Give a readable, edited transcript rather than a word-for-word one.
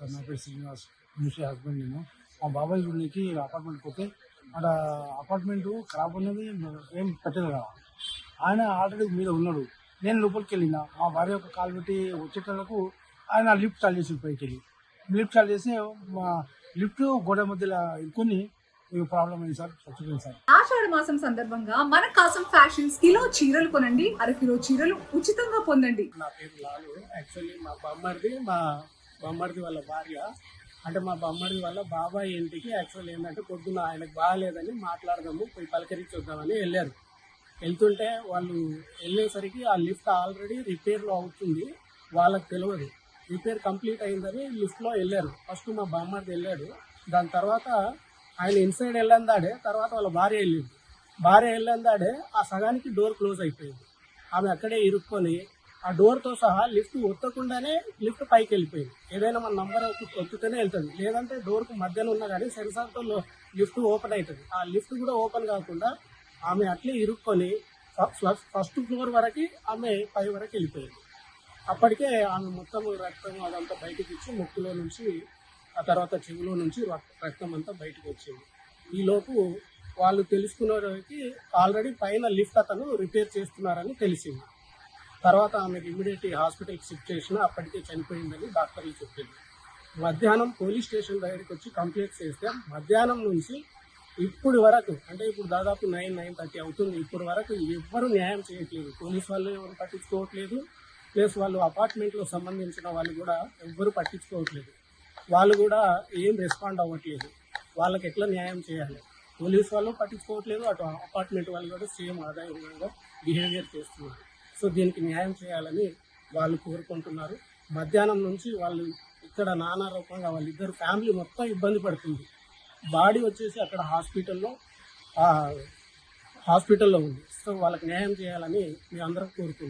Sir నా పేరు Srinivas minister husband. నేను మా బాబాయ్ గుడికి అపార్ట్మెంట్కి పోతే అక్కడ అపార్ట్మెంట్ ఖరాబ్ ఉన్నది, ఏం పెట్టలేదు కదా. ఆయన ఆల్రెడీ మీద ఉన్నాడు. నేను లోపలికి వెళ్ళిన మా భార్య ఒక కాలు పెట్టి వచ్చేటప్పుడు ఆయన లిఫ్ట్ చాలు చేసి పైకి వెళ్ళి లిఫ్ట్ చాలు చేసి మా లిఫ్ట్ గోడ మధ్యలో ఇరుకొని ప్రాబ్లం అయింది సార్, చచ్చిపోయింది సార్. ఆషాఢ మాసం సందర్భంగా మన కాసం ఫ్యాషన్స్ కిలో చీరలు కొనండి, అరకిలో చీరలు ఉచితంగా పొందండి. నా పేరు లాలు. యాక్చువల్లీ మా బామ్మర్ది వాళ్ళ భార్య, అంటే మా బామ్మర్ది వాళ్ళ బాబాయ్ ఇంటికి యాక్చువల్లీ ఏంటంటే పొద్దున్న ఆయనకు బాగాలేదని మాట్లాడదాము, పోయి పలకరించి వద్దామని వెళ్ళారు. వెళ్తుంటే వాళ్ళు వెళ్ళేసరికి ఆ లిఫ్ట్ ఆల్రెడీ రిపేర్లో అవుతుంది, వాళ్ళకి తెలియదు. రిపేర్ కంప్లీట్ అయిందని లిఫ్ట్లో వెళ్ళారు. ఫస్ట్ మా బామ్మర్ది వెళ్ళాడు, దాని తర్వాత ఆయన ఇన్సైడ్ వెళ్ళందాడే, తర్వాత వాళ్ళ భార్య వెళ్ళందాడే ఆ సగానికి డోర్ క్లోజ్ అయిపోయింది. ఆమె అక్కడే ఇరుక్కొని ఆ డోర్తో సహా లిఫ్ట్ ఒత్తకుండానే లిఫ్ట్ పైకి వెళ్ళిపోయింది. ఏదైనా మన నంబర్ ఒత్తుతూనే వెళ్తుంది, లేదంటే డోర్కు మధ్యలో ఉన్నా కానీ సెన్సార్తో లిఫ్ట్ ఓపెన్ అవుతుంది. ఆ లిఫ్ట్ కూడా ఓపెన్ కాకుండా ఆమె అట్లే ఇరుక్కొని ఫస్ట్ ఫ్లోర్ వరకు ఆమె పై వరకు వెళ్ళిపోయింది. అప్పటికే ఆమె మొత్తం రక్తం అదంతా బయటకు ఇచ్చి ముక్కులో నుంచి ఆ తర్వాత చెవిలో నుంచి రక్తం అంతా బయటకు వచ్చింది. ఈలోపు వాళ్ళు తెలుసుకున్నకి ఆల్రెడీ పైన లిఫ్ట్ అతను రిపేర్ చేస్తున్నారని తెలిసింది. తర్వాత ఆమెకు ఇమ్మీడియట్ హాస్పిటల్కి షిఫ్ట్ చేసిన, అప్పటికే చనిపోయిందని డాక్టర్లు చెప్పింది. మధ్యాహ్నం పోలీస్ స్టేషన్ దగ్గరికి వచ్చి కంప్లైంట్ చేస్తే మధ్యాహ్నం నుంచి ఇప్పుడు వరకు, అంటే ఇప్పుడు దాదాపు 9-9:30 అవుతుంది, ఇప్పుడు వరకు ఎవ్వరూ న్యాయం చేయట్లేదు. పోలీస్ వాళ్ళు ఎవరు పట్టించుకోవట్లేదు, ప్లస్ వాళ్ళు అపార్ట్మెంట్లో సంబంధించిన వాళ్ళు కూడా ఎవ్వరూ పట్టించుకోవట్లేదు. వాళ్ళు కూడా ఏం రెస్పాండ్ అవ్వట్లేదు. వాళ్ళకి ఎట్లా న్యాయం చేయాలి, పోలీస్ వాళ్ళు పట్టించుకోవట్లేదు, అటు అపార్ట్మెంట్ వాళ్ళు కూడా సేమ్ ఆదాయంగా బిహేవియర్ చేస్తున్నారు. సో దీనికి న్యాయం చేయాలని వాళ్ళు కోరుకుంటున్నారు. మధ్యాహ్నం నుంచి వాళ్ళు ఇక్కడ నానా రూపంగా వాళ్ళిద్దరు ఫ్యామిలీ మొత్తం ఇబ్బంది పడుతుంది. బాడీ వచ్చేసి అక్కడ హాస్పిటల్లో ఉంది. సో వాళ్ళకి న్యాయం చేయాలని మేము అందరం కోరుకుంటున్నాం.